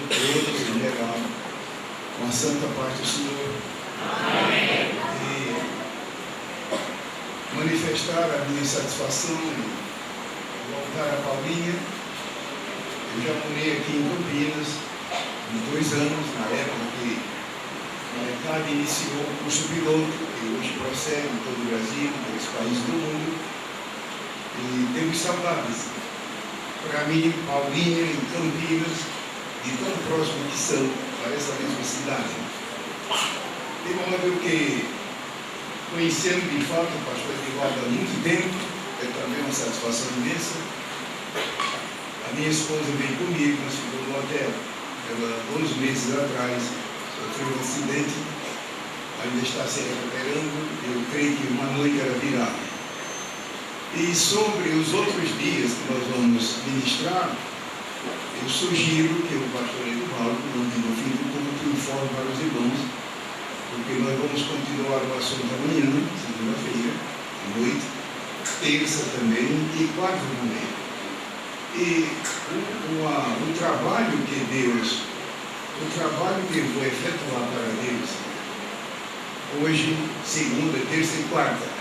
todos em geral, com a santa paz do Senhor. Amém. E manifestar a minha satisfação em voltar a Paulinha. Eu já morei aqui em Campinas há 2 anos, na época que a ECAD iniciou o curso piloto, que hoje prossegue em todo o Brasil, em todos os países do mundo. E temos saudades. Para mim, Paulinha, em Campinas, de tão próximo que são, parece a mesma cidade. De modo que conhecendo de fato o pastor Edivaldo há muito tempo, é também uma satisfação imensa. A minha esposa veio comigo, nós ficamos no hotel. Ela, 11 meses atrás, sofreu um acidente, ainda está se recuperando. Eu creio que uma noite ela virá. E sobre os outros dias que nós vamos ministrar, eu sugiro que o pastor Edivaldo, no fim do culto, informe para os irmãos, porque nós vamos continuar o assunto amanhã, segunda-feira, à noite, terça também e quarta também. E o trabalho que eu vou efetuar para Deus, hoje, segunda, terça e quarta,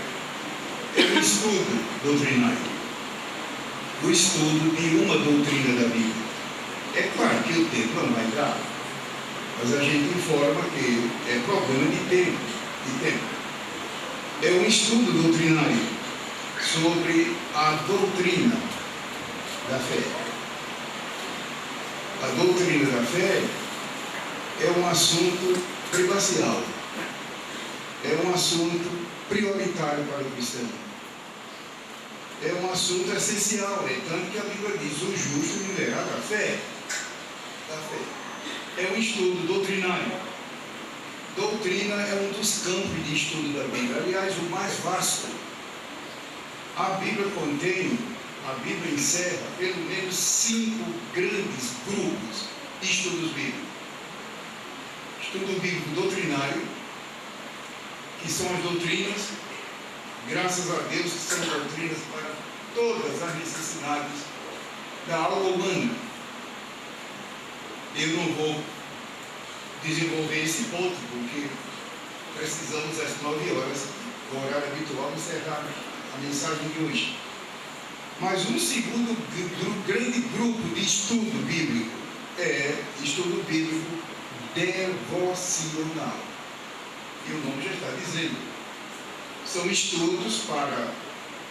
é o estudo doutrinário, o estudo de uma doutrina da Bíblia. É claro que o tempo não vai dar, mas a gente informa que é problema de tempo. É um estudo doutrinário sobre a doutrina da fé. A doutrina da fé é um assunto primordial, é um assunto prioritário para o cristão. É um assunto essencial, é tanto que a Bíblia diz: o justo viverá da fé. É um estudo doutrinário. Doutrina é um dos campos de estudo da Bíblia, aliás, o mais vasto. A Bíblia encerra pelo menos 5 grandes grupos de estudos bíblicos. Estudo bíblico doutrinário, que são as doutrinas, graças a Deus, que são doutrinas para todas as necessidades da alma humana. Eu não vou desenvolver esse ponto, porque precisamos às 9 horas, do horário habitual, encerrar a mensagem de hoje. Mas um segundo grande grupo de estudo bíblico é estudo bíblico devocional. E o nome já está dizendo. São estudos para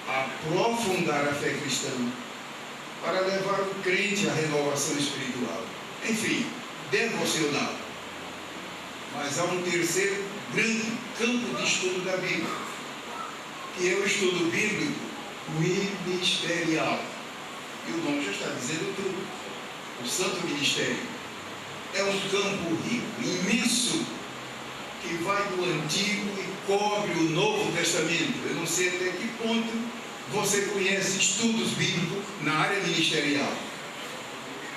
aprofundar a fé cristã, para levar o crente à renovação espiritual. Enfim, devocional. Mas há um terceiro grande campo de estudo da Bíblia, que é o estudo bíblico ministerial. E o nome já está dizendo tudo. O Santo Ministério é um campo rico, imenso, que vai do Antigo e cobre o Novo Testamento. Eu não sei até que ponto você conhece estudos bíblicos na área ministerial.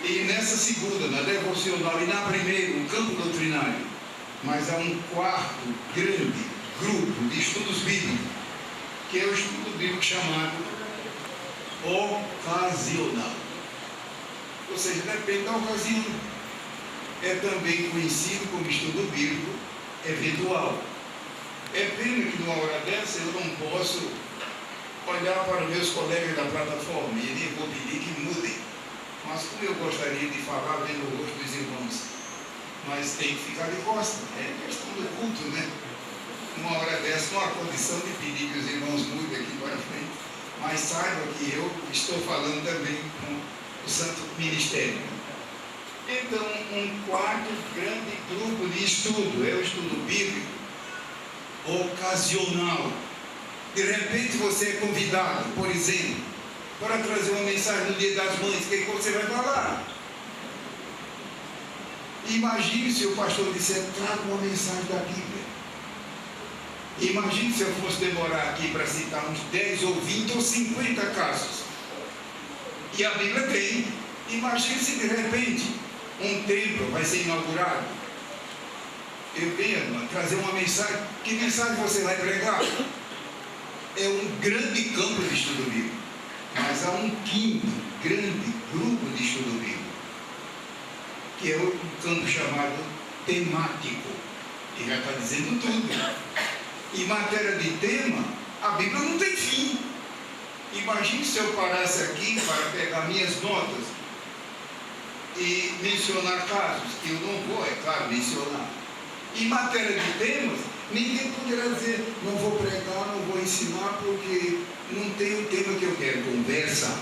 E nessa segunda, na devocional, e na primeira, o campo doutrinário. Mas há um quarto grande grupo de estudos bíblicos, que é o estudo bíblico chamado ocasional. Ou seja, depende da ocasião. É também conhecido como estudo bíblico eventual. É pena que numa hora dessa eu não posso olhar para os meus colegas da plataforma e nem vou pedir que mudem. Mas como eu gostaria de falar vendo o rosto dos irmãos, mas tem que ficar de costa, é questão do culto, né? Uma hora dessa não há condição de pedir que os irmãos mudem aqui para frente, mas saiba que eu estou falando também com o Santo Ministério. Então, um quarto grande grupo de estudo é o estudo bíblico ocasional. De repente você é convidado, por exemplo, para trazer uma mensagem no Dia das Mães. O que você vai falar? Imagine se o pastor disser: traga uma mensagem da Bíblia. Imagine se eu fosse demorar aqui para citar uns 10 ou 20 ou 50 casos. E a Bíblia tem. Imagine se de repente um templo vai ser inaugurado. Eu venho trazer uma mensagem. Que mensagem você vai pregar? É um grande campo de estudo bíblico. Mas há um quinto grande grupo de estudo bíblico, que é um campo chamado temático, e já está dizendo tudo. Em matéria de tema, a Bíblia não tem fim. Imagine se eu parasse aqui para pegar minhas notas e mencionar casos, que eu não vou, é claro, mencionar. Em matéria de temas, ninguém poderá dizer, não vou pregar, não vou ensinar, porque não tem o tema que eu quero conversar.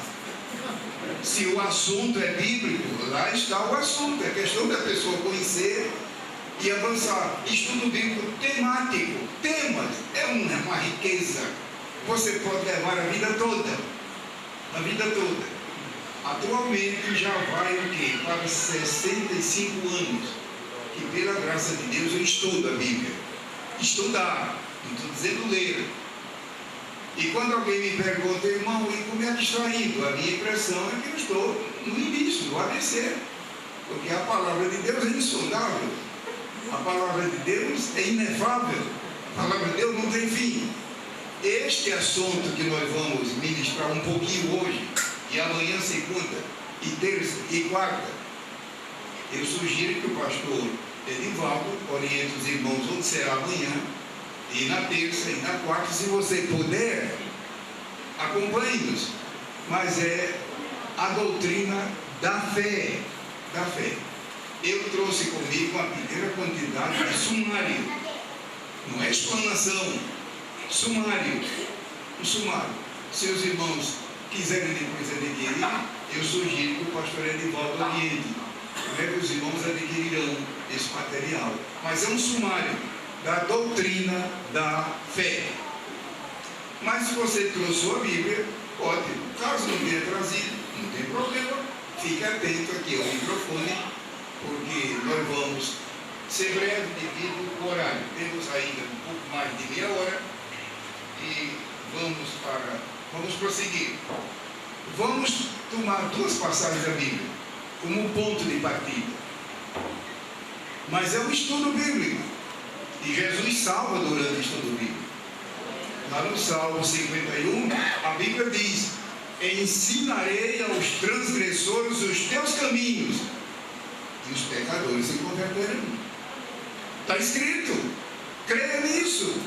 Se o assunto é bíblico, lá está o assunto. É questão da pessoa conhecer e avançar. Estudo bíblico temático. Temas é uma riqueza. Você pode levar a vida toda. A vida toda. Atualmente já vai o quê? Para 65 anos. Que pela graça de Deus eu estudo a Bíblia. Estudar. Não estou dizendo ler. E quando alguém me pergunta, irmão, e como é que está indo? A minha impressão é que eu estou no início, no ABC. Porque a palavra de Deus é insondável. A palavra de Deus é inefável. A palavra de Deus não tem fim. Este assunto que nós vamos ministrar um pouquinho hoje, e amanhã, segunda, e terça, e quarta, eu sugiro que o pastor Edivaldo oriente os irmãos onde será amanhã, e na terça e na quarta, se você puder, acompanhe-nos. Mas é a doutrina da fé. Da fé. Eu trouxe comigo uma pequena quantidade de sumário. Não é explanação. Sumário. Um sumário. Se os irmãos quiserem depois adquirir, eu sugiro que o pastor Edivaldo oriente. Como é que os irmãos adquirirão esse material? Mas é um sumário da doutrina da fé. Mas se você trouxe sua Bíblia, pode, caso não tenha trazido, não tem problema, fique atento aqui ao microfone, porque nós vamos ser breve devido ao horário. Temos ainda um pouco mais de meia hora e vamos prosseguir. Vamos tomar duas passagens da Bíblia como ponto de partida. Mas é um estudo bíblico. E Jesus salva durante o estudo bíblico. Lá no Salmo 51, a Bíblia diz: ensinarei aos transgressores os teus caminhos, e os pecadores se converterão. Está escrito, creia nisso.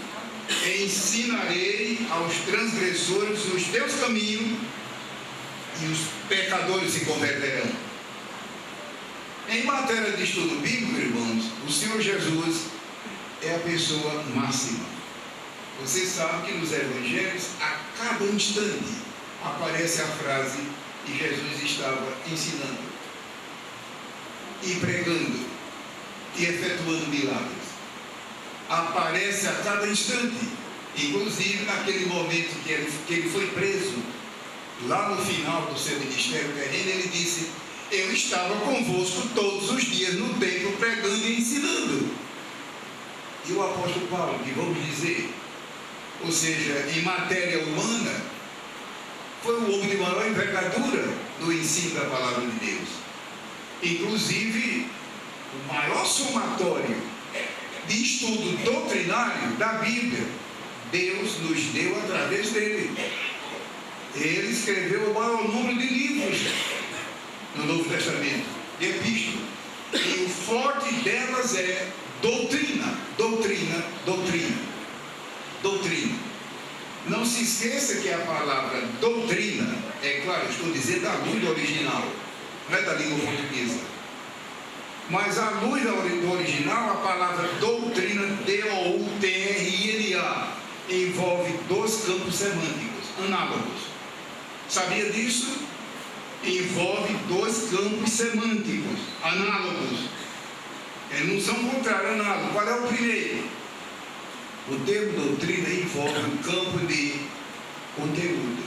Ensinarei aos transgressores os teus caminhos, e os pecadores se converterão. Em matéria de estudo bíblico, irmãos, o Senhor Jesus é a pessoa máxima. Você sabe que nos evangelhos, a cada instante, aparece a frase que Jesus estava ensinando, e pregando, e efetuando milagres. Aparece a cada instante, inclusive naquele momento que ele foi preso, lá no final do seu ministério terreno, ele disse: eu estava convosco todos os dias no templo, pregando e ensinando. E o apóstolo Paulo, que vamos dizer, ou seja, em matéria humana, foi o homem de maior envergadura no ensino da palavra de Deus. Inclusive, o maior somatório de estudo doutrinário da Bíblia, Deus nos deu através dele. Ele escreveu o maior número de livros no Novo Testamento, de epístolas. E o forte delas é doutrina, doutrina, doutrina, doutrina. Não se esqueça que a palavra doutrina, é claro, eu estou dizendo da luz do original, não é da língua portuguesa. Mas à luz do original, a palavra doutrina, D-O-U-T-R-I-N-A, envolve dois campos semânticos, análogos. Sabia disso? Envolve dois campos semânticos, análogos. Não são contrários, análogos. Qual é o primeiro? O termo doutrina envolve um campo de conteúdo.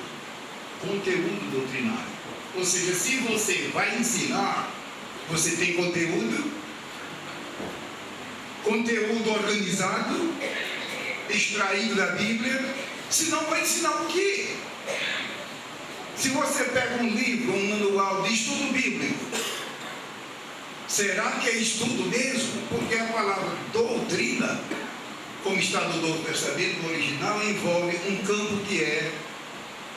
Conteúdo doutrinário. Ou seja, se você vai ensinar, você tem conteúdo, conteúdo organizado, extraído da Bíblia, senão vai ensinar o quê? Se você pega um livro, um manual de estudo bíblico, será que é estudo mesmo? Porque a palavra doutrina, como está no Novo Testamento, no original, envolve um campo que é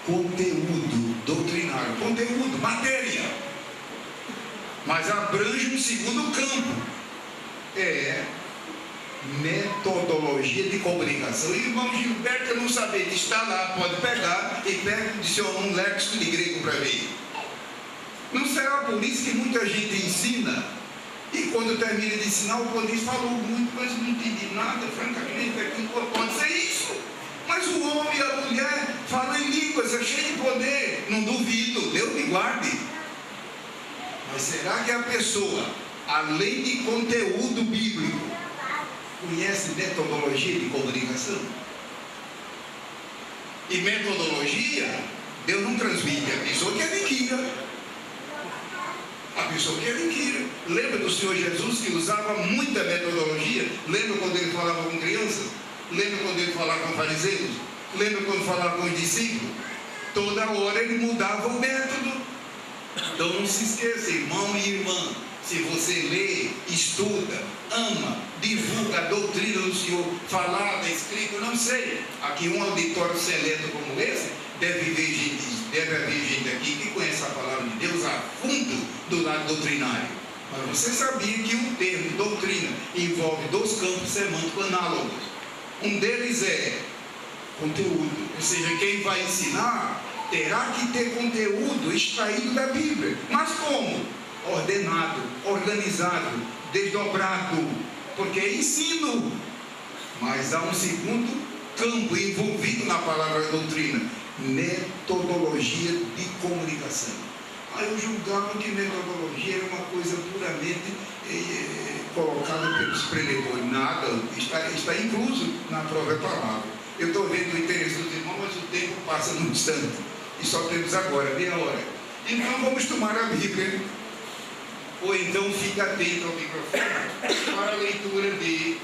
conteúdo doutrinário, conteúdo, matéria. mas abrange um segundo campo, é metodologia de comunicação. E o irmão Gilberto, eu não sabia que está lá, pode pegar e pega o dicionário, um léxico de grego para ver. Não será por isso que muita gente ensina, e quando termina de ensinar, o poder falou muito, mas não entendi nada, francamente, pode ser isso. Mas o homem e a mulher falam em línguas, é cheio de poder, não duvido, Deus me guarde. Mas será que a pessoa, além de conteúdo bíblico, conhece metodologia de comunicação? E metodologia, Deus não transmite a pessoa que adquira. A pessoa que adquira. Lembra do Senhor Jesus que usava muita metodologia? Lembra quando ele falava com crianças? Lembra quando ele falava com fariseus? Lembra quando falava com os discípulos? Toda hora ele mudava o método. Então não se esqueça, irmão e irmã, se você lê, estuda, ama, divulga a doutrina do Senhor, falada, escrita, não sei. Aqui um auditório seleto como esse, deve haver gente aqui que conhece a palavra de Deus a fundo do lado doutrinário. Mas você sabia que o termo doutrina envolve dois campos semânticos análogos. Um deles é conteúdo, ou seja, quem vai ensinar terá que ter conteúdo extraído da Bíblia. Mas como? Ordenado, organizado, desdobrado, porque é ensino. Mas há um segundo campo envolvido na palavra doutrina: metodologia de comunicação. Aí eu julgava que metodologia era uma coisa puramente colocada pelos preletores. Nada, está incluso na própria palavra. Eu estou vendo o interesse dos irmãos, mas o tempo passa num instante. E só temos agora meia hora. Então vamos tomar a Bíblia. Ou então fique atento ao microfone para a leitura de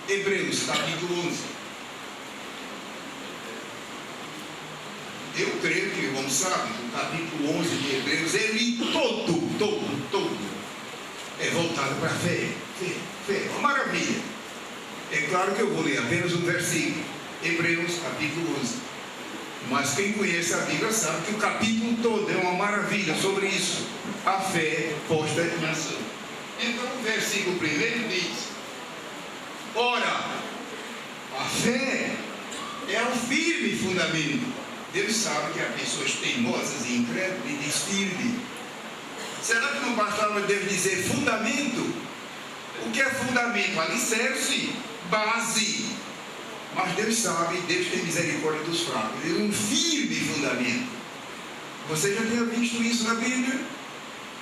Hebreus, capítulo 11. Eu creio que o irmão sabe, o capítulo 11 de Hebreus, ele todo é voltado para a fé. Uma maravilha. É claro que eu vou ler apenas um versículo, Hebreus, capítulo 11. Mas quem conhece a Bíblia sabe que o capítulo todo é uma maravilha sobre isso. A fé posta em ação. Então o versículo primeiro diz: ora, a fé é o firme fundamento. Deus sabe que há pessoas teimosas e incrédulas e diz firme. Será que não bastava Deus dizer fundamento? O que é fundamento? Alicerce, base. Mas Deus sabe, Deus tem misericórdia dos fracos. Ele é um firme fundamento. Você já tinha visto isso na Bíblia?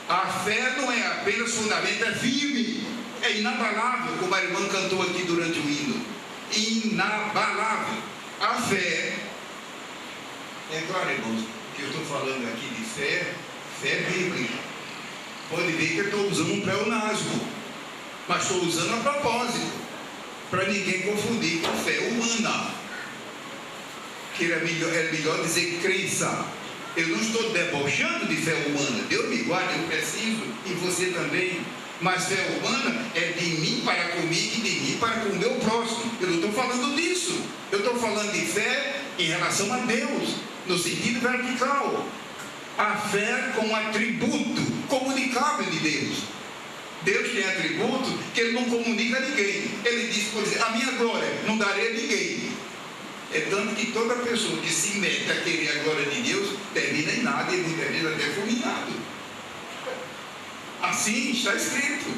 A fé não é apenas fundamento, é firme, é inabalável, como a irmã cantou aqui durante o hino. Inabalável. A fé, é claro, irmãos, que eu estou falando aqui de fé bíblica. Pode ver que eu estou usando um pleonasmo, mas estou usando a propósito, para ninguém confundir com fé humana, que é melhor dizer crença. Eu não estou debochando de fé humana, Deus me guarde, eu preciso, e você também. Mas fé humana é de mim para comigo e de mim para com o meu próximo. Eu não estou falando disso. Eu estou falando de fé em relação a Deus, no sentido vertical. A fé como atributo comunicável de Deus. Deus tem atributo que Ele não comunica a ninguém. Ele diz, por exemplo, a minha glória não darei a ninguém. É tanto que toda pessoa que se mete a querer a glória de Deus termina em nada e muitas vezes até fulminado. Assim está escrito.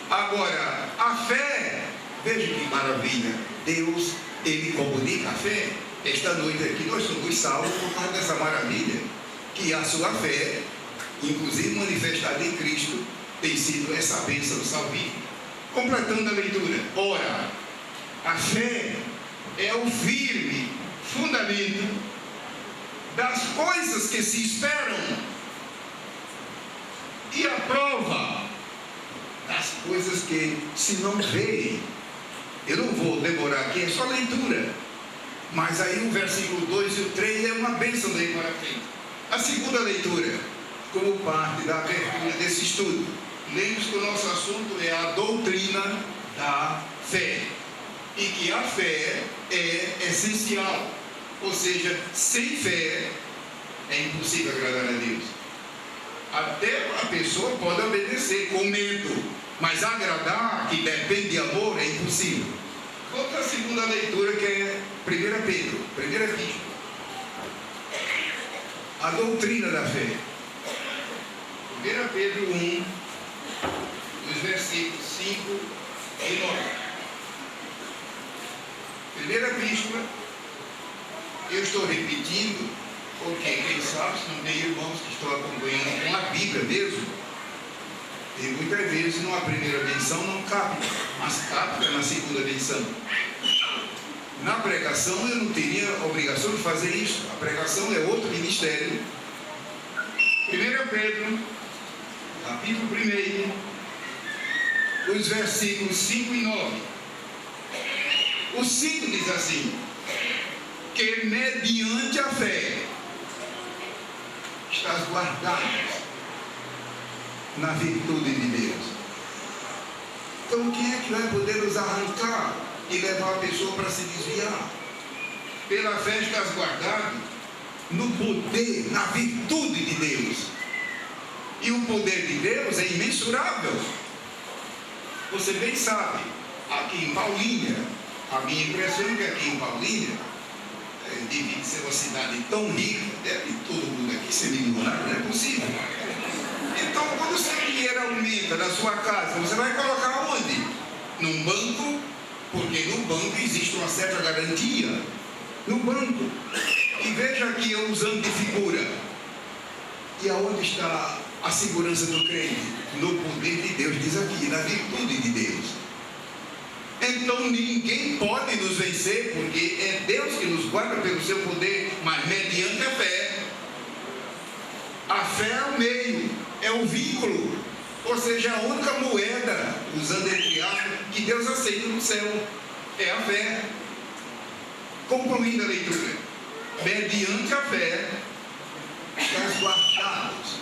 Agora, a fé, veja que maravilha, Deus, Ele comunica a fé. Esta noite aqui nós somos salvos por causa dessa maravilha, que a sua fé, inclusive manifestada em Cristo, tem sido essa bênção salvífica. Completando a leitura. Ora, a fé é o firme fundamento das coisas que se esperam e a prova das coisas que se não veem. Eu não vou demorar aqui, é só leitura. Mas aí o versículo 2 e o 3 é uma bênção daí para frente. A segunda leitura, como parte da abertura desse estudo, lembre-se que o nosso assunto é a doutrina da fé. E que a fé é essencial. Ou seja, sem fé é impossível agradar a Deus. Até a pessoa pode obedecer com medo, mas agradar, que depende de amor, é impossível. Outra segunda leitura, que é 1 Pedro, primeira epístola. A doutrina da fé. 1 Pedro 1, dos versículos 5 e 9. Primeira epístola, eu estou repetindo, porque quem sabe, se não tem irmãos que estão acompanhando com a Bíblia mesmo, e muitas vezes numa primeira menção não cabe, mas capta na segunda menção. Na pregação eu não teria a obrigação de fazer isso. A pregação é outro ministério. 1 Pedro, capítulo 1, os versículos 5 e 9. O 5 diz assim: que mediante a fé estás guardado na virtude de Deus. Então quem é que vai poder nos arrancar e levar a pessoa para se desviar? Pela fé estás guardado no poder, na virtude de Deus. E o poder de Deus é imensurável. Você bem sabe, aqui em Paulínia, a minha impressão é que aqui em Paulínia, devido a ser uma cidade tão rica, deve todo mundo aqui ser milionário, não é possível. Então, quando o seu dinheiro aumenta na sua casa, você vai colocar onde? Num banco, porque no banco existe uma certa garantia. No banco. E veja aqui eu usando de figura. E aonde está a segurança do crente? No poder de Deus, diz aqui, na virtude de Deus. Então ninguém pode nos vencer, porque é Deus que nos guarda pelo seu poder, mas mediante a fé. A fé é o meio, é o vínculo, ou seja, a única moeda, usando entre aspas, que Deus aceita no céu, é a fé. Concluindo a leitura, mediante a fé, estás guardados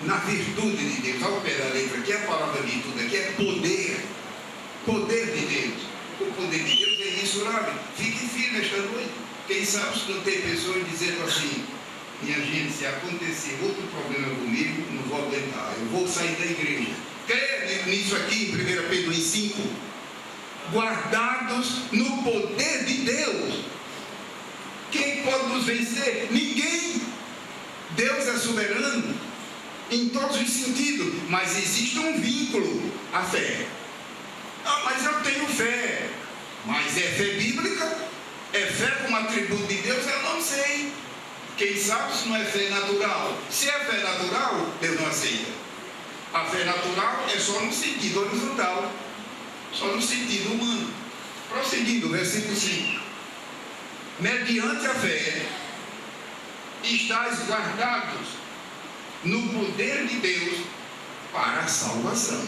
na virtude de Deus. Ao pé da letra, aqui é a palavra virtude, aqui é poder. Poder de Deus. O poder de Deus é imensurável. Fique firme esta noite. Quem sabe se não tem pessoas dizendo assim: minha gente, se acontecer outro problema comigo, não vou aguentar, eu vou sair da igreja. Crê nisso aqui em 1 Pedro 5. Guardados no poder de Deus. Quem pode nos vencer? Ninguém. Deus é soberano em todos os sentidos, mas existe um vínculo, a fé. Ah, mas eu tenho fé. Mas é fé bíblica? É fé como atributo de Deus? Eu não sei. Quem sabe se não é fé natural? Se é fé natural, Deus não aceita. A fé natural é só no sentido horizontal, só no sentido humano. Prosseguindo, versículo 5. Mediante a fé, estáis guardados no poder de Deus para a salvação,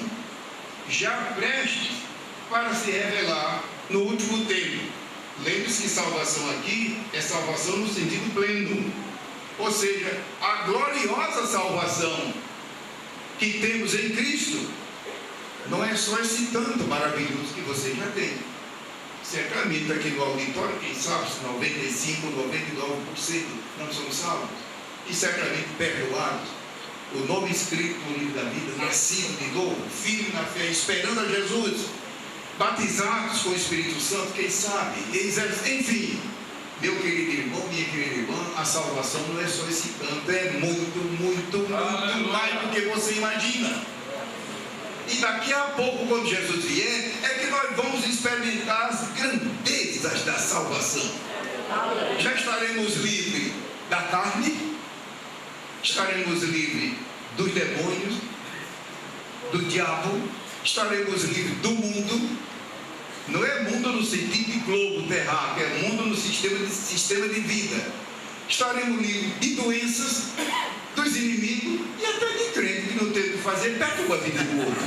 já prestes para se revelar no último tempo. Lembre-se que salvação aqui é salvação no sentido pleno, ou seja, a gloriosa salvação que temos em Cristo. Não é só esse tanto maravilhoso que você já tem. Certamente aqui no auditório, quem sabe, 95, 99% não são salvos, e certamente perdoados. O nome escrito no livro da vida, nascido de novo, firme na fé, esperando a Jesus, batizados com o Espírito Santo, quem sabe, enfim, meu querido irmão, minha querida irmã, a salvação não é só esse tanto, é muito mais do que você imagina. E daqui a pouco, quando Jesus vier, é que nós vamos experimentar as grandezas da salvação. Já estaremos livres da carne, estaremos livres dos demônios, do diabo, estaremos livres do mundo. Não é mundo no sentido de globo terráqueo, é mundo no sistema de vida. Estaremos livres de doenças, dos inimigos e até de crente que não tem o que fazer, perturba a vida do outro.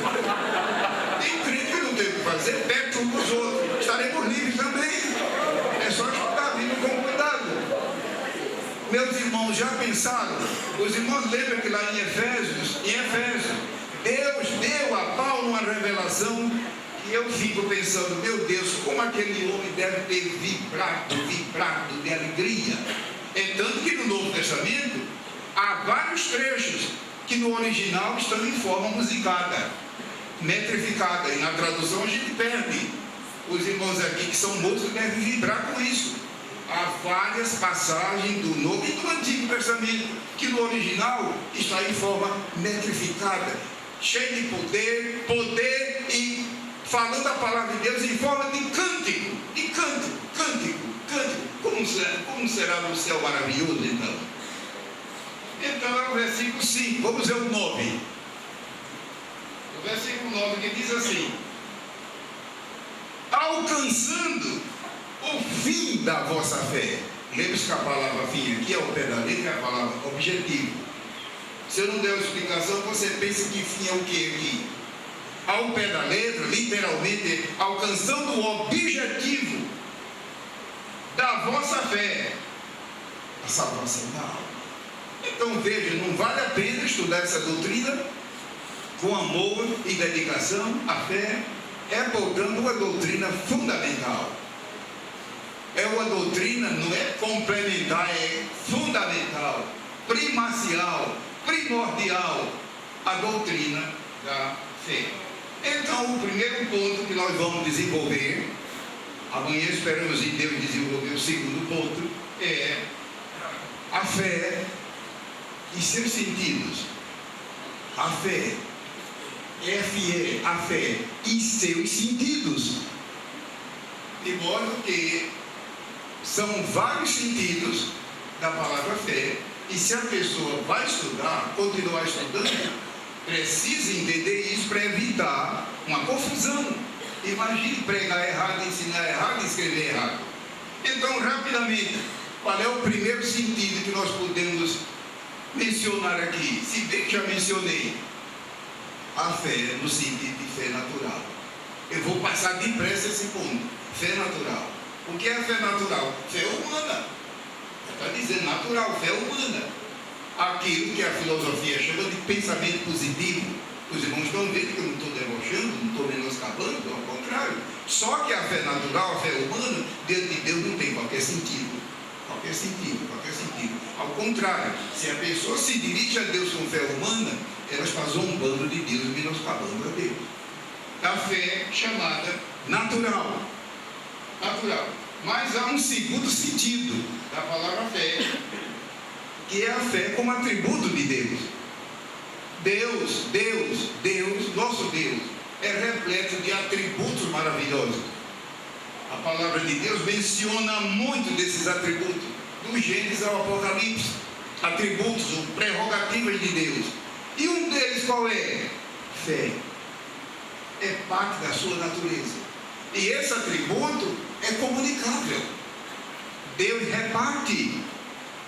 Tem crente que não tem o que fazer, perturba os outros. Estaremos livres também. É só escutar a Bíblia com cuidado. Meus irmãos, já pensaram? Os irmãos lembram que lá em Efésios, Deus deu a Paulo uma revelação que eu fico pensando, meu Deus, como aquele homem deve ter vibrado de alegria. É tanto que no Novo Testamento, há vários trechos que no original estão em forma musicada, metrificada, e na tradução a gente perde. Os irmãos aqui que são músicos devem vibrar com isso. Há várias passagens do Novo e do Antigo Testamento que no original está em forma metrificada, cheia de poder e falando a palavra de Deus em forma de cântico, cântico. Como será no céu maravilhoso então? Então é o versículo 5, vamos ver o 9. O versículo 9 que diz assim: alcançando o fim da vossa fé. Lembre-se que a palavra fim aqui é o pé da letra, é a palavra objetivo. Se eu não der uma explicação, você pensa que fim é o que aqui? Ao pé da letra, literalmente, alcançando o objetivo da vossa fé, a salvação da alma. Então veja, não vale a pena estudar essa doutrina com amor e dedicação. A fé é, portanto, uma doutrina fundamental. É uma doutrina, não é complementar, é fundamental, primacial, primordial, a doutrina da fé. Então, o primeiro ponto que nós vamos desenvolver, amanhã esperamos em Deus desenvolver o segundo ponto, é a fé e seus sentidos. A fé, F-E, a fé e seus sentidos. De modo que são vários sentidos da palavra fé, e se a pessoa vai estudar, continuar estudando, precisa entender isso para evitar uma confusão. Imagine pregar errado, ensinar errado e escrever errado. Então, rapidamente, qual é o primeiro sentido que nós podemos mencionar aqui? Se bem que já mencionei, a fé no sentido de fé natural. Eu vou passar depressa esse ponto. Fé natural. O que é a fé natural? Fé humana. Está dizendo natural, fé humana. Aquilo que a filosofia chama de pensamento positivo. Os irmãos estão vendo que eu não estou debochando, não estou menoscabando, ao contrário. Só que a fé natural, a fé humana, diante de Deus não tem qualquer sentido. Qualquer sentido. Ao contrário, se a pessoa se dirige a Deus com fé humana, ela está zombando de Deus e menoscabando a Deus. A fé chamada natural. Mas há um segundo sentido da palavra fé, que é a fé como atributo de Deus. Deus, nosso Deus, é repleto de atributos maravilhosos. A palavra de Deus menciona muito desses atributos, do Gênesis ao Apocalipse, atributos ou prerrogativas de Deus. E um deles qual é? Fé. É parte da sua natureza. E esse atributo é comunicável. Deus reparte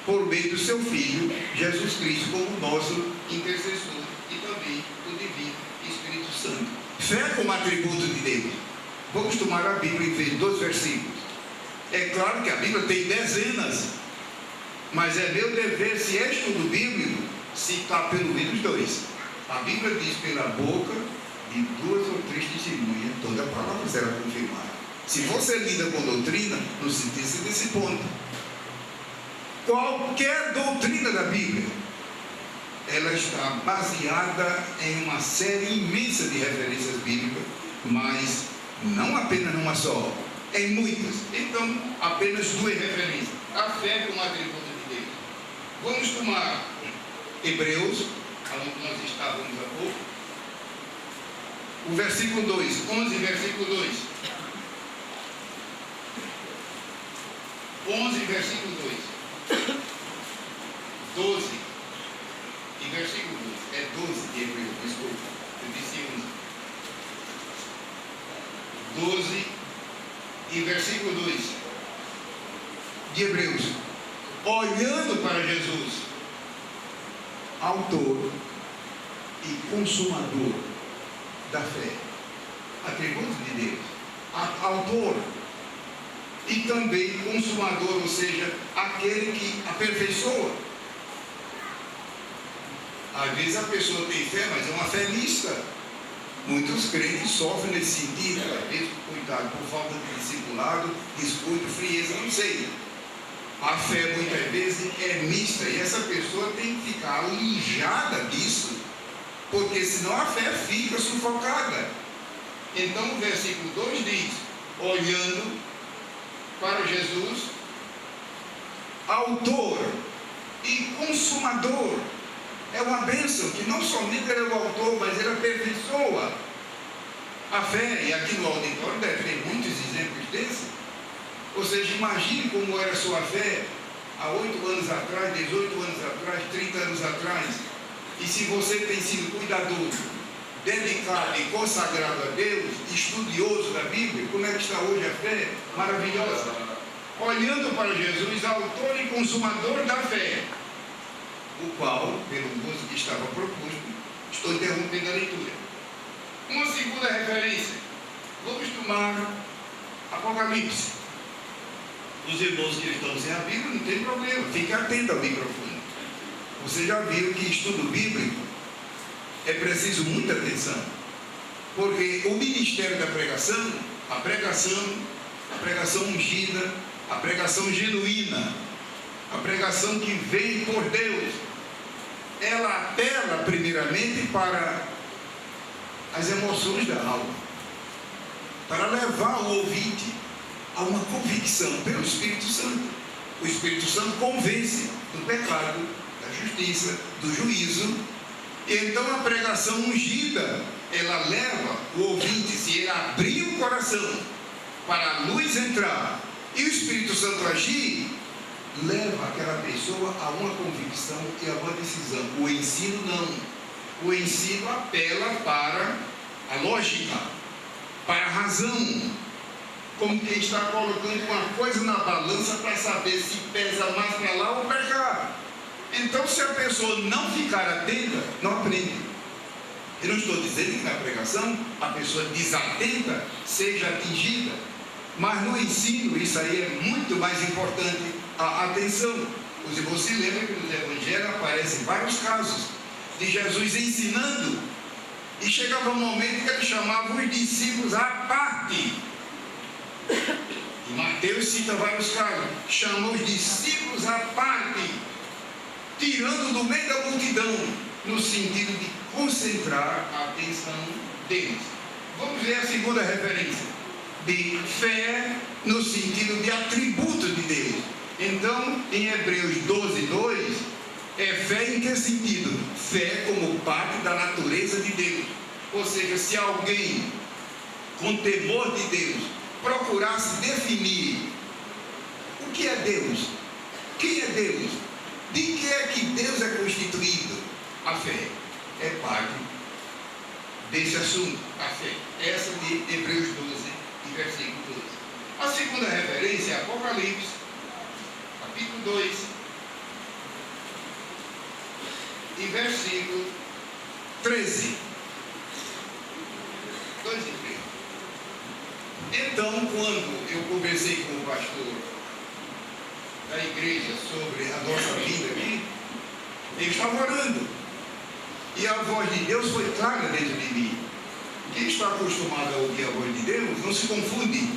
por meio do seu Filho, Jesus Cristo, como nosso intercessor, e também o divino Espírito Santo. Fé como atributo de Deus. Vamos tomar a Bíblia e ver 2 versículos. É claro que a Bíblia tem dezenas, mas é meu dever, se é estudo bíblico, citar pelo menos 2. A Bíblia diz: pela boca de 2 ou 3 testemunhas, toda a palavra será confirmada. Se você lida com doutrina, não se esqueça desse ponto. Qualquer doutrina da Bíblia, ela está baseada em uma série imensa de referências bíblicas, mas não apenas numa só, em muitas. Então, apenas 2 referências. A fé como atributo de Deus. Vamos tomar Hebreus, onde nós estávamos há pouco, o versículo 2, 11, versículo 2. 11, versículo 2. 12 e versículo 2. É 12 de Hebreus, desculpa. Eu disse 11. 12 e versículo 2 de Hebreus. Olhando para Jesus, autor e consumador da fé, atributo de Deus, autor e também consumador, ou seja, aquele que aperfeiçoa. Às vezes a pessoa tem fé, mas é uma fé mista. Muitos crentes sofrem nesse sentido, às vezes, coitado, por falta de discipulado, descuido, frieza, não sei. A fé muitas vezes é mista e essa pessoa tem que ficar alijada disso, porque senão a fé fica sufocada. Então o versículo 2 diz: olhando para Jesus, autor e consumador. É uma bênção que não somente ele é o autor, mas ele aperfeiçoa a fé. E aqui no auditório deve ter muitos exemplos desses. Ou seja, imagine como era a sua fé há 8 anos atrás, 18 anos atrás, 30 anos atrás. E se você tem sido cuidadoso, dedicado e consagrado a Deus, estudioso da Bíblia, como é que está hoje a fé? Maravilhosa. Olhando para Jesus, autor e consumador da fé, o qual, pelo gozo que estava proposto, estou interrompendo a leitura. Uma segunda referência, vamos tomar Apocalipse. Os irmãos que estão sem a Bíblia, não tem problema, fique atento ao microfone. Você já viu que estudo bíblico é preciso muita atenção, porque o ministério da pregação, a pregação ungida, a pregação genuína, a pregação que vem por Deus, ela apela primeiramente para as emoções da alma, para levar o ouvinte a uma convicção pelo Espírito Santo. O Espírito Santo convence do pecado, da justiça, do juízo. E então a pregação ungida, ela leva o ouvinte, se ele abrir o coração para a luz entrar e o Espírito Santo agir, leva aquela pessoa a uma convicção e a uma decisão. O ensino não. O ensino apela para a lógica, para a razão, como quem está colocando uma coisa na balança para saber se pesa mais para lá ou para cá. Então, se a pessoa não ficar atenta, não aprende. Eu não estou dizendo que na pregação a pessoa desatenta seja atingida, mas no ensino isso aí é muito mais importante, a atenção. Os irmãos se lembram que nos evangelhos aparecem vários casos de Jesus ensinando, e chegava um momento que ele chamava os discípulos à parte. E Mateus cita vários casos, chamou os discípulos à parte, tirando do meio da multidão, no sentido de concentrar a atenção deles. Vamos ver a segunda referência, de fé no sentido de atributo de Deus. Então, em Hebreus 12:2, é fé em que sentido? Fé como parte da natureza de Deus. Ou seja, se alguém com temor de Deus procurasse definir o que é Deus, quem é Deus, de que é que Deus é constituído, a fé é parte desse assunto, a fé. Essa de Hebreus 12 e versículo 12. A segunda referência é Apocalipse, capítulo 2 e versículo 13. 2 e 13. Então, quando eu conversei com o pastor da igreja sobre a nossa vida aqui, ele estava orando, e a voz de Deus foi clara dentro de mim. Quem está acostumado a ouvir a voz de Deus não se confunde.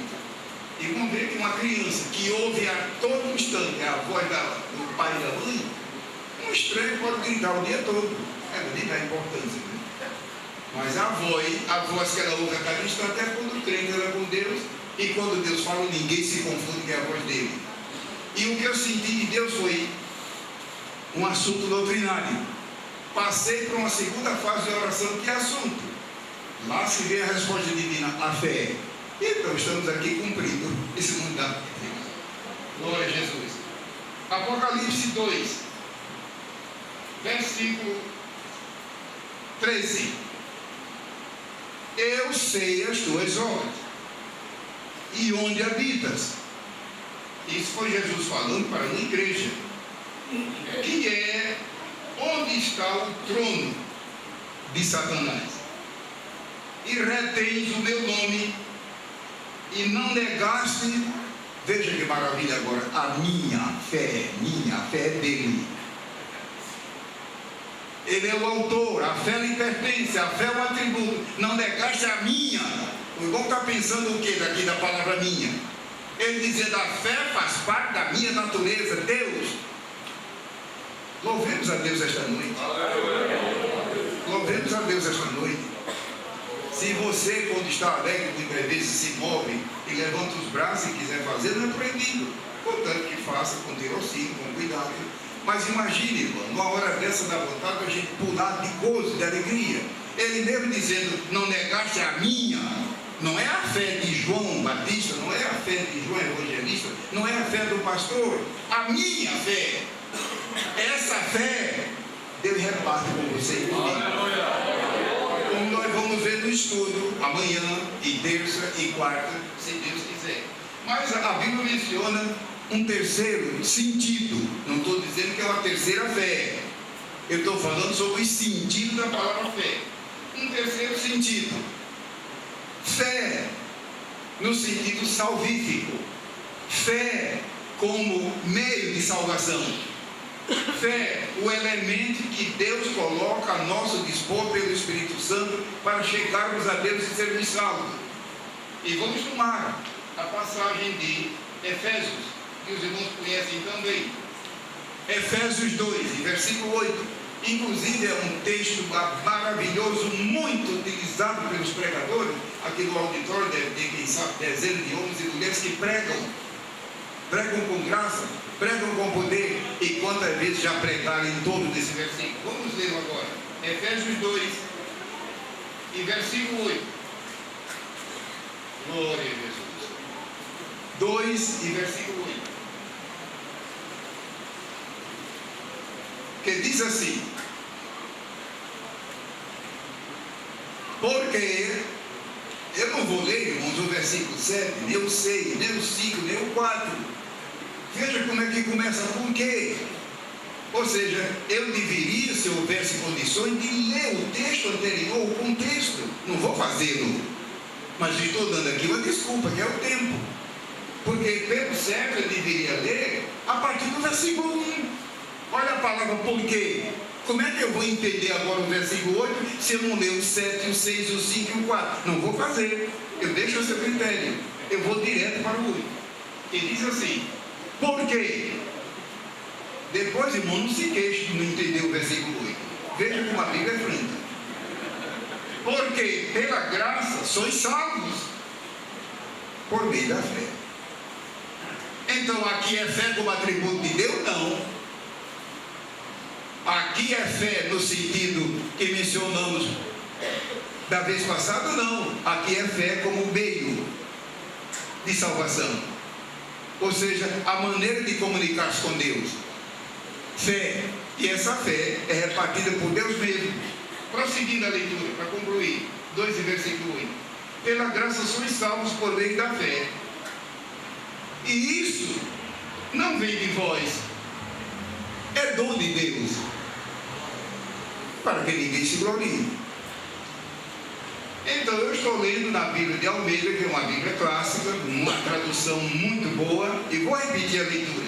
E vamos ver que uma criança que ouve a todo instante a voz do pai e da mãe, um estranho pode gritar o dia todo, ela nem dá importância, né? Mas a voz que ela ouve a cada instante é quando o crente anda com Deus, e quando Deus fala, ninguém se confunde que é a voz dele. E o que eu senti de Deus foi um assunto doutrinário. Passei para uma segunda fase de oração, que é assunto. Lá se vê a resposta divina, a fé. Então estamos aqui cumprindo esse mandato de Deus. Glória a Jesus. Apocalipse 2, versículo 13. Eu sei as tuas obras e onde habitas. Isso foi Jesus falando para uma igreja, que é onde está o trono de Satanás. E retens o meu nome e não negaste, veja que maravilha agora, a minha fé é dele. Ele é o autor, a fé lhe pertence, a fé é um atributo. Não negaste a minha. O irmão está pensando o que daqui da palavra minha? Ele dizendo: a fé faz parte da minha natureza. Deus, louvemos a Deus esta noite. Louvemos a Deus esta noite. Se você, quando está alegre, muitas vezes se move e levanta os braços e quiser fazer, não é proibido, contanto que faça com tirocínio, com cuidado. Mas imagine, irmão, numa hora dessa dá vontade a gente pular de gozo, de alegria. Ele mesmo dizendo: não negaste a minha. Não é a fé de João Batista, não é a fé de João Evangelista, não é a fé do pastor, a minha fé. Essa fé Deus reparte com você e comigo. Como nós vamos ver no estudo amanhã, e terça e quarta, se Deus quiser. Mas a Bíblia menciona um terceiro sentido. Não estou dizendo que é uma terceira fé. Eu estou falando sobre o sentido da palavra fé. Um terceiro sentido. Fé no sentido salvífico. Fé como meio de salvação. Fé, o elemento que Deus coloca a nosso dispor pelo Espírito Santo para chegarmos a Deus e sermos salvos. E vamos tomar a passagem de Efésios, que os irmãos conhecem também. Efésios 2, versículo 8. Inclusive é um texto maravilhoso, muito utilizado pelos pregadores. Aqui no auditório deve ter, quem sabe, dezenas de homens e mulheres que pregam com graça, pregam com poder. E quantas vezes já pregaram em torno desse versículo? Vamos ler agora. Efésios 2 e versículo 8. Glória a Jesus. 2 e versículo 8. Que diz assim: porque eu não vou ler, irmãos, o versículo 7, nem o 6, nem o 5, nem o 4. Veja como é que começa. Por quê? Ou seja, eu deveria, se houvesse condições, de ler o texto anterior, o contexto. Não vou fazê-lo, mas estou dando aqui uma desculpa, que é o tempo. Porque pelo certo eu deveria ler a partir do versículo 1. Olha a palavra por quê. Como é que eu vou entender agora o versículo 8 se eu não ler o 7, o 6, o 5 e o 4? Não vou fazer. Eu deixo a seu critério. Eu vou direto para o 8. Ele diz assim: por quê? Depois, irmão, não se queixe de não entender o versículo 8. Veja como a Bíblia é franca. Porque pela graça sois salvos por meio da fé. Então aqui é fé como atributo de Deus? Não. Aqui é fé no sentido que mencionamos da vez passada? Não. Aqui é fé como meio de salvação. Ou seja, a maneira de comunicar-se com Deus. Fé. E essa fé é repartida por Deus mesmo. Prosseguindo a leitura, para concluir. 2 e versículo 8. Pela graça sois salvos por meio da fé. E isso não vem de vós. É dom de Deus, para que ninguém se glorie. Então eu estou lendo na Bíblia de Almeida, que é uma Bíblia clássica, uma tradução muito boa, e vou repetir a leitura.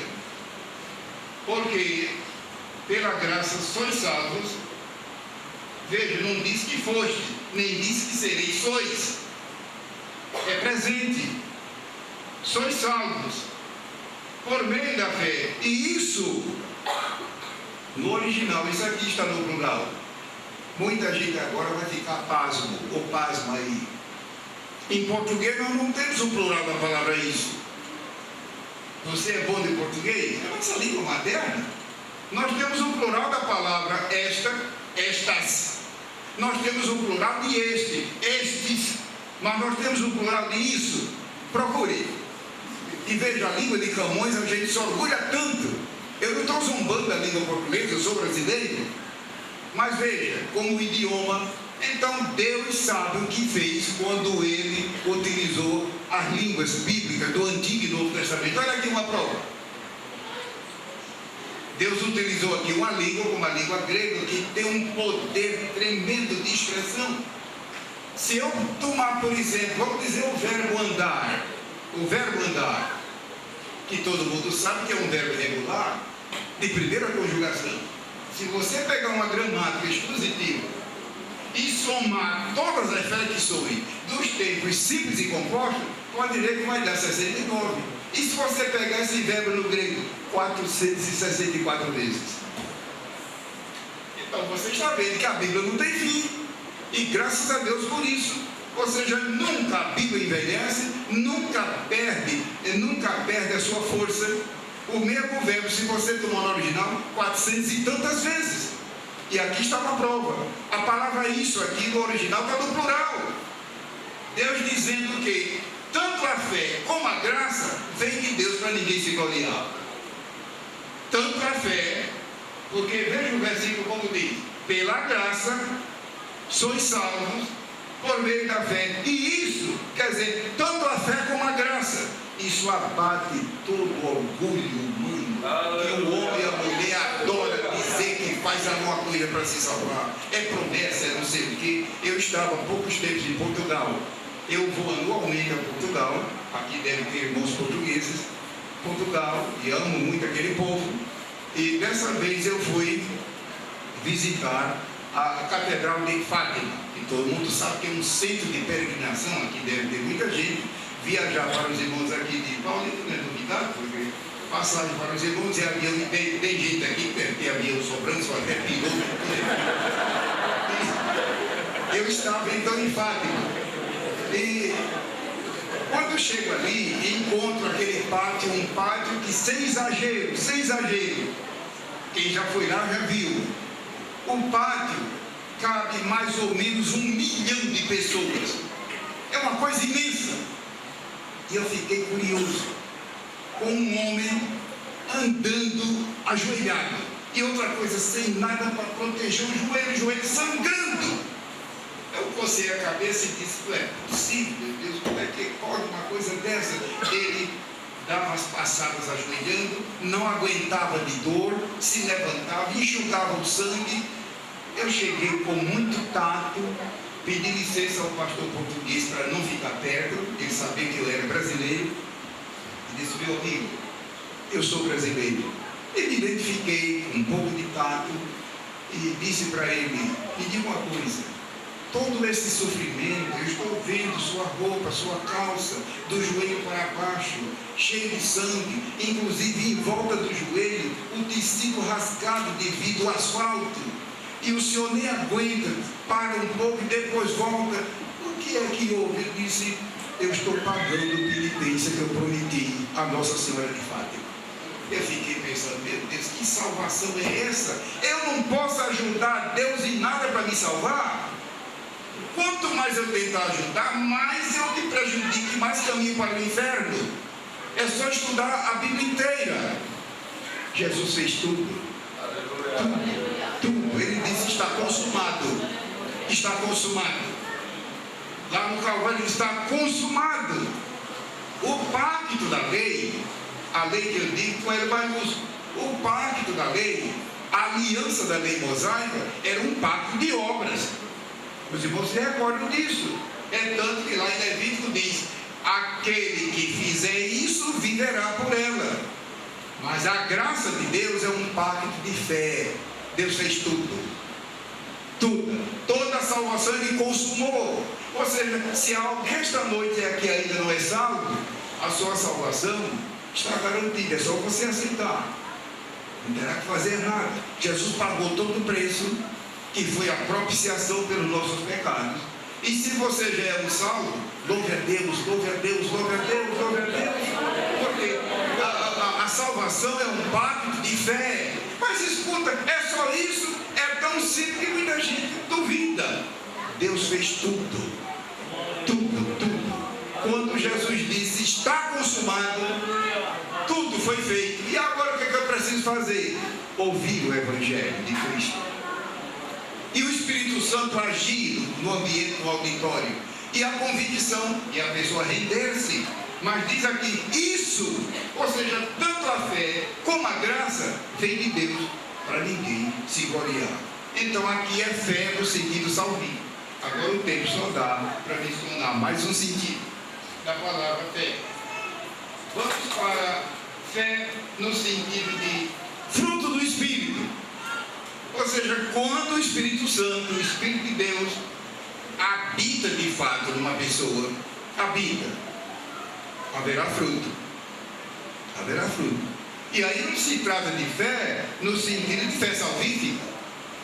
Porque pela graça sois salvos. Veja, não diz que foste, nem diz que sereis, sois. É presente. Sois salvos por meio da fé. E isso, no original, isso aqui está no plural. Muita gente agora vai ficar pasmo ou pasma aí. Em português nós não temos o plural da palavra isso. Você é bom de português? É nossa língua materna. Nós temos o plural da palavra esta, estas. Nós temos o plural de este, estes. Mas nós temos o plural de isso. Procure. E veja, a língua de Camões, a gente se orgulha tanto. Eu não estou zombando da língua portuguesa, eu sou brasileiro. Mas veja, como idioma, então Deus sabe o que fez quando Ele utilizou as línguas bíblicas do Antigo e Novo Testamento. Olha aqui uma prova. Deus utilizou aqui uma língua, como a língua grega, que tem um poder tremendo de expressão. Se eu tomar, por exemplo, vamos dizer o verbo andar. O verbo andar, que todo mundo sabe que é um verbo regular, de primeira conjugação. Se você pegar uma gramática expositiva e somar todas as flexões dos tempos simples e compostos, pode ver que vai dar 69. E se você pegar esse verbo no grego, 464 vezes. Então você está vendo que a Bíblia não tem fim. E graças a Deus por isso. Ou seja, nunca a Bíblia envelhece, nunca perde a sua força. O mesmo verbo, se você tomar no original, 400 e tantas vezes. E aqui está uma prova. A palavra isso aqui no original está no plural. Deus dizendo que tanto a fé como a graça vem de Deus para ninguém se gloriar. Tanto a fé, porque veja o versículo como diz: pela graça sois salvos por meio da fé. E isso, quer dizer, tanto a fé como a graça, isso abate todo orgulho humano. Que o homem e a mulher adora dizer que faz alguma coisa para se salvar. É promessa, é não sei o que. Eu estava há poucos tempos em Portugal. Eu vou anualmente a Portugal. Aqui deve ter irmãos portugueses. Portugal, e amo muito aquele povo. E dessa vez eu fui visitar a Catedral de Fátima, que todo mundo sabe que é um centro de peregrinação. Aqui deve ter muita gente. Viajar para os irmãos aqui de Paulista não é novidade, porque passagem para os irmãos e avião, e tem gente aqui que tem avião sobrando, só até piloto. Eu estava então em Fátima. E quando eu chego ali e encontro aquele pátio, um pátio que sem exagero, quem já foi lá já viu. O pátio cabe mais ou menos 1 milhão de pessoas. É uma coisa imensa. E eu fiquei curioso com um homem andando ajoelhado. E outra coisa, sem nada para proteger o joelho sangrando. Eu cocei a cabeça e disse: não é possível, meu Deus, como é que corre uma coisa dessa? Ele dava umas passadas ajoelhando, não aguentava de dor, se levantava, enxugava o sangue. Eu cheguei com muito tato, pedi licença ao pastor português para não ficar perto, ele sabia que eu era brasileiro, e disse: meu amigo, eu sou brasileiro. E me identifiquei com um pouco de tato e disse para ele: me diga uma coisa, todo esse sofrimento, eu estou vendo sua roupa, sua calça, do joelho para baixo, cheio de sangue, inclusive em volta do joelho, o tecido rasgado devido ao asfalto, e o senhor nem aguenta, para um pouco e depois volta. O que é que houve? Ele disse: eu estou pagando a penitência que eu prometi a Nossa Senhora de Fátima. Eu fiquei pensando: meu Deus, que salvação é essa? Eu não posso ajudar Deus em nada para me salvar. Quanto mais eu tentar ajudar, mais eu me prejudico, mais caminho para o inferno. É só estudar a Bíblia inteira. Jesus fez tudo. Tudo. Ele disse: está consumado. Está consumado. Lá no Calvário está consumado. O pacto da lei, a lei que eu digo com ele maiúsculo, o pacto da lei, a aliança da lei mosaica, era um pacto de obras. Os irmãos se recordam disso. É tanto que lá em Levítico diz: aquele que fizer isso viverá por ela. Mas a graça de Deus é um pacto de fé. Deus fez tudo. Toda a salvação Ele consumou. Ou seja, se alguém esta noite aqui ainda não é salvo, a sua salvação está garantida. É só você aceitar. Não terá que fazer nada. Jesus pagou todo o preço, que foi a propiciação pelos nossos pecados. E se você já é um salvo, louve a Deus, louve a Deus, louve a Deus, louve a Deus. Porque a salvação é um pacto de fé. Mas escuta, é só isso? É tão simples que muita gente duvida. Deus fez tudo. Quando Jesus disse: está consumado, tudo foi feito. E agora o que eu preciso fazer? Ouvir o Evangelho de Cristo. E o Espírito Santo agir no ambiente, no auditório. E a convicção, e a pessoa render-se. Mas diz aqui: isso, ou seja, tanto a fé como a graça vem de Deus para ninguém se gloriar. Então aqui é fé no sentido salvífico. Agora o tempo só dá para mencionar mais um sentido da palavra fé. Vamos para fé no sentido de fruto do Espírito. Ou seja, quando o Espírito Santo, o Espírito de Deus, habita de fato numa pessoa, haverá fruto. haverá fruto. E aí não se trata de fé no sentido de fé salvífica.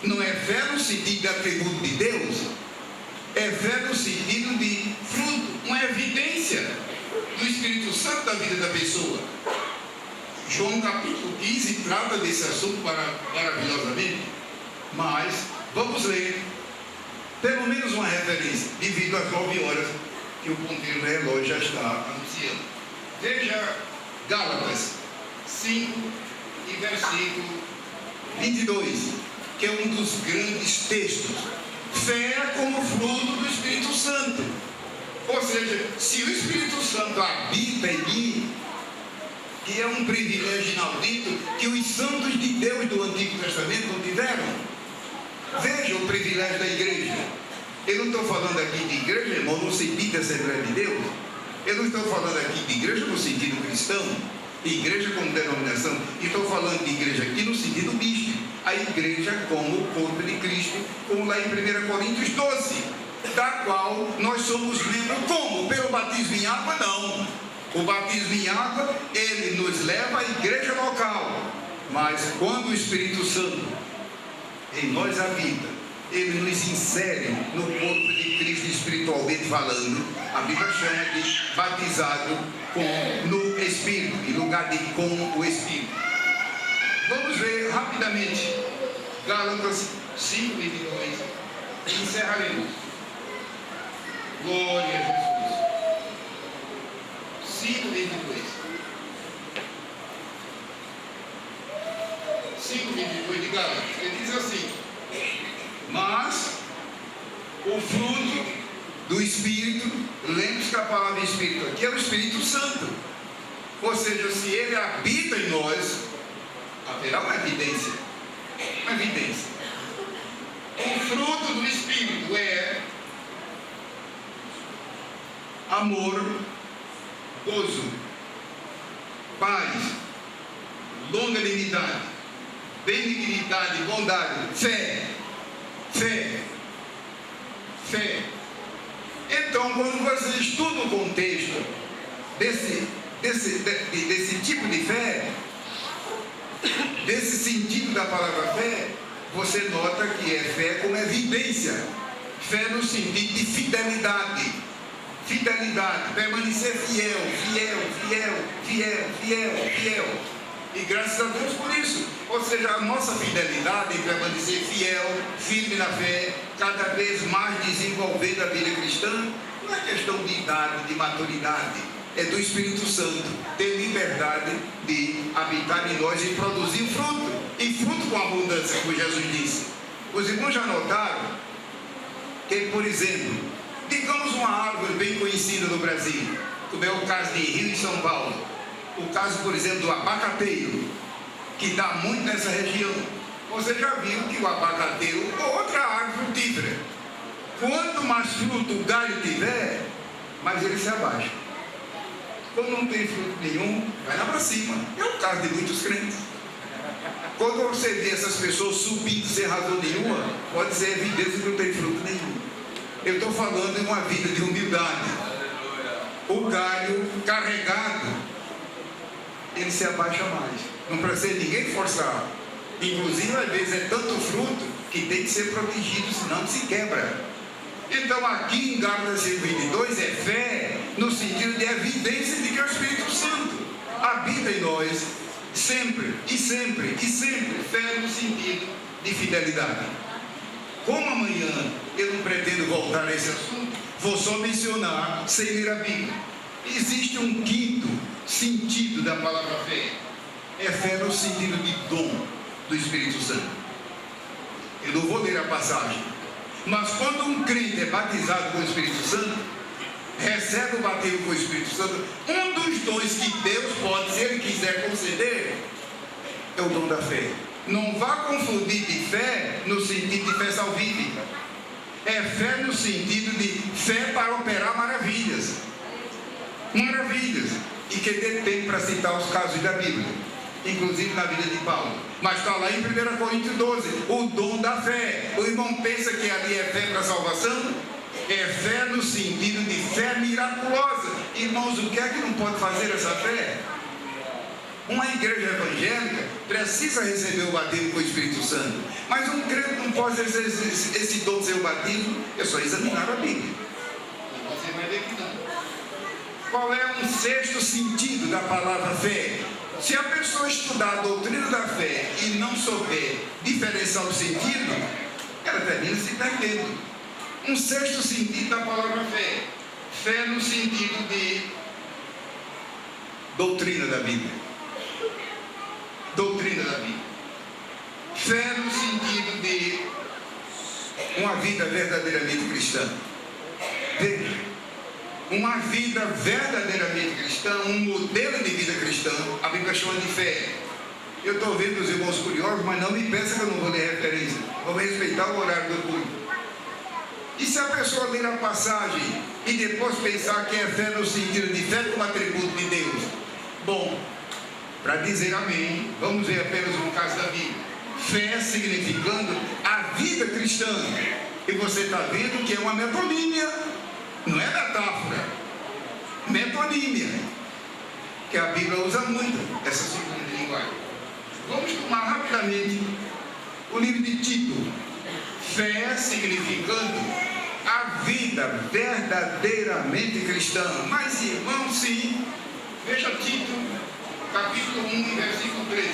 Não é fé no sentido de atributo de Deus. É fé no sentido de fruto, uma evidência do Espírito Santo da vida da pessoa. João capítulo 15 trata desse assunto maravilhosamente. Mas vamos ler pelo menos uma referência, devido às 9 horas que o ponteiro do relógio já está anunciando. Veja Gálatas 5 e versículo 22, que é um dos grandes textos. Fé como fruto do Espírito Santo. Ou seja, se o Espírito Santo habita em mim, que é um privilégio inaudito que os santos de Deus do Antigo Testamento não tiveram. Veja o privilégio da igreja. Eu não estou falando aqui de igreja, irmão, no sentido da Assembleia de Deus. Eu não estou falando aqui de igreja no sentido cristão, igreja como denominação. Estou falando de igreja aqui no sentido místico. A igreja como o corpo de Cristo, como lá em 1 Coríntios 12, da qual nós somos membros. Como? Pelo batismo em água? Não. O batismo em água, ele nos leva à igreja local. Mas quando o Espírito Santo em nós habita, ele nos insere no corpo de Cristo espiritualmente falando. A Bíblia chama de batizado no Espírito, em lugar de com o Espírito. Vamos ver rapidamente Gálatas 5, 22 e encerraremos. Glória a Jesus. 5, 22. 5, 22 de Gálatas. Ele diz assim: mas o fruto do Espírito, lembre-se que a palavra Espírito aqui é o Espírito Santo. Ou seja, se ele habita em nós, haverá uma evidência. Uma evidência. O fruto do Espírito é amor, gozo, paz, longanimidade, benignidade, bondade, fé. Então, quando você estuda o contexto desse tipo de fé, desse sentido da palavra fé, você nota que é fé como evidência. Fé no sentido de fidelidade, permanecer fiel. E graças a Deus por isso. Ou seja, a nossa fidelidade em permanecer fiel, firme na fé, cada vez mais desenvolvendo a vida cristã, não é questão de idade, de maturidade, é do Espírito Santo ter liberdade de habitar em nós e produzir fruto, e fruto com abundância, como Jesus disse. Os irmãos já notaram que, por exemplo, digamos uma árvore bem conhecida no Brasil, como é o caso de Rio e São Paulo, o caso, por exemplo, do abacateiro, que dá muito nessa região. Você já viu que o abacateiro é outra árvore frutífera. Quanto mais fruto o galho tiver, mais ele se abaixa. Quando não tem fruto nenhum, vai lá para cima. É o caso de muitos crentes. Quando você vê essas pessoas subindo sem razão nenhuma, pode ser evidência que não tem fruto nenhum. Eu estou falando de uma vida de humildade. O galho carregado, ele se abaixa mais. Não precisa ninguém forçar. Inclusive, às vezes é tanto fruto que tem que ser protegido, senão se quebra. Então, aqui em Gálatas 5:22 é fé no sentido de evidência de que o Espírito Santo habita em nós sempre. Fé no sentido de fidelidade. Como amanhã eu não pretendo voltar a esse assunto, vou só mencionar sem ler a Bíblia. Existe um quinto sentido da palavra fé. É fé no sentido de dom do Espírito Santo. Eu não vou ler a passagem, mas quando um crente é batizado com o Espírito Santo, recebe o batismo com o Espírito Santo, um dos dons que Deus pode, se Ele quiser conceder, é o dom da fé. Não vá confundir de fé no sentido de fé salvífica. É fé no sentido de fé para operar maravilhas. E que dê tempo para citar os casos da Bíblia, inclusive na vida de Paulo. Mas está lá em 1 Coríntios 12, o dom da fé. O irmão pensa que ali é fé para salvação? É fé no sentido de fé miraculosa. Irmãos, o que é que não pode fazer essa fé? Uma igreja evangélica precisa receber o batismo com o Espírito Santo, mas um crente não pode exercer esse dom sem o batismo, é só examinar a Bíblia. Você vai ver que não. Qual é um sexto sentido da palavra fé? Se a pessoa estudar a doutrina da fé e não souber diferenciar o sentido, ela termina se perdendo. Um sexto sentido da palavra fé. Fé no sentido de doutrina da Bíblia. Doutrina da Bíblia. Fé no sentido de uma vida verdadeiramente cristã. Uma vida verdadeiramente cristã, um modelo de vida cristã, a Bíblia chama de fé. Eu estou vendo os irmãos curiosos, mas não me peça que eu não vou ler referência. Vamos respeitar o horário do culto. E se a pessoa ler a passagem e depois pensar que é fé no sentido de fé como atributo de Deus? Bom, para dizer amém, vamos ver apenas um caso da Bíblia. Fé significando a vida cristã. E você está vendo que é uma metonímia, não é metáfora, metonímia, que a Bíblia usa muito essa segunda linguagem. Vamos tomar rapidamente o livro de Tito. Fé significando a vida verdadeiramente cristã. Mas, irmão, sim, veja Tito, capítulo 1, versículo 13.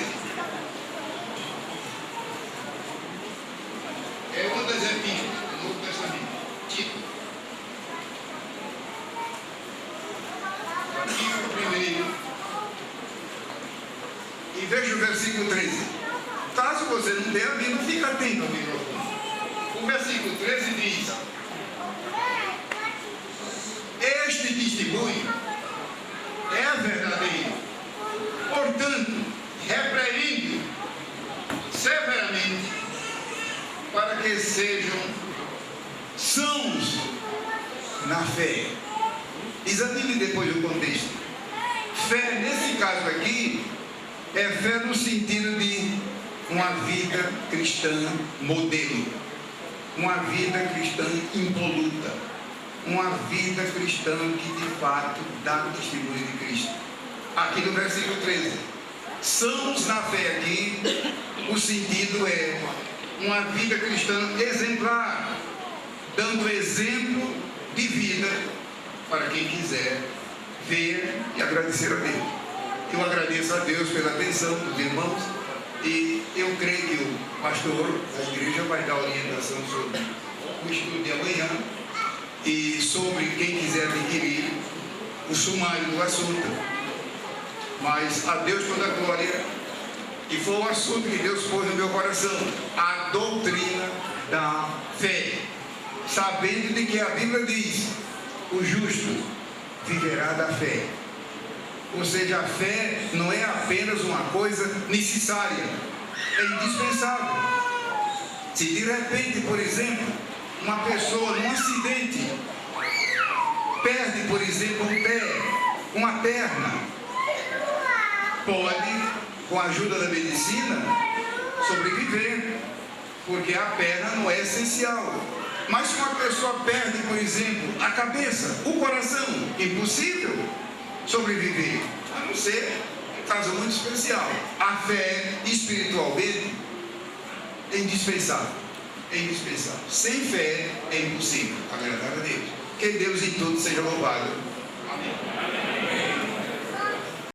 É uma das epístolas do Novo Testamento. Tito, capítulo 1. E veja o versículo 13. Caso você não tenha a Bíblia, fica atento ao microfone. O versículo 13 diz: este testemunho é verdadeiro, portanto, repreende severamente para que sejam sãos na fé. Examine depois o contexto. Fé, nesse caso aqui, é fé no sentido de uma vida cristã modelo, uma vida cristã impoluta, uma vida cristã que de fato dá testemunho de Cristo. Aqui no versículo 13, sãos na fé aqui, o sentido é uma vida cristã exemplar, dando exemplo de vida para quem quiser ver e agradecer a Deus. Eu agradeço a Deus pela atenção dos irmãos e eu creio que o pastor da igreja vai dar orientação sobre o estudo de amanhã e sobre quem quiser adquirir o sumário do assunto. Mas a Deus toda a glória, e foi um assunto que Deus pôs no meu coração, a doutrina da fé, sabendo de que a Bíblia diz: o justo viverá da fé. Ou seja, a fé não é apenas uma coisa necessária, é indispensável. Se de repente, por exemplo, uma pessoa num acidente perde, por exemplo, um pé, uma perna, pode, com a ajuda da medicina, sobreviver, porque a perna não é essencial. Mas se uma pessoa perde, por exemplo, a cabeça, o coração, impossível sobreviver, a não ser um caso muito especial. A fé espiritualmente é indispensável. É indispensável. Sem fé é impossível agradar a Deus. Que Deus em tudo seja louvado. Amém.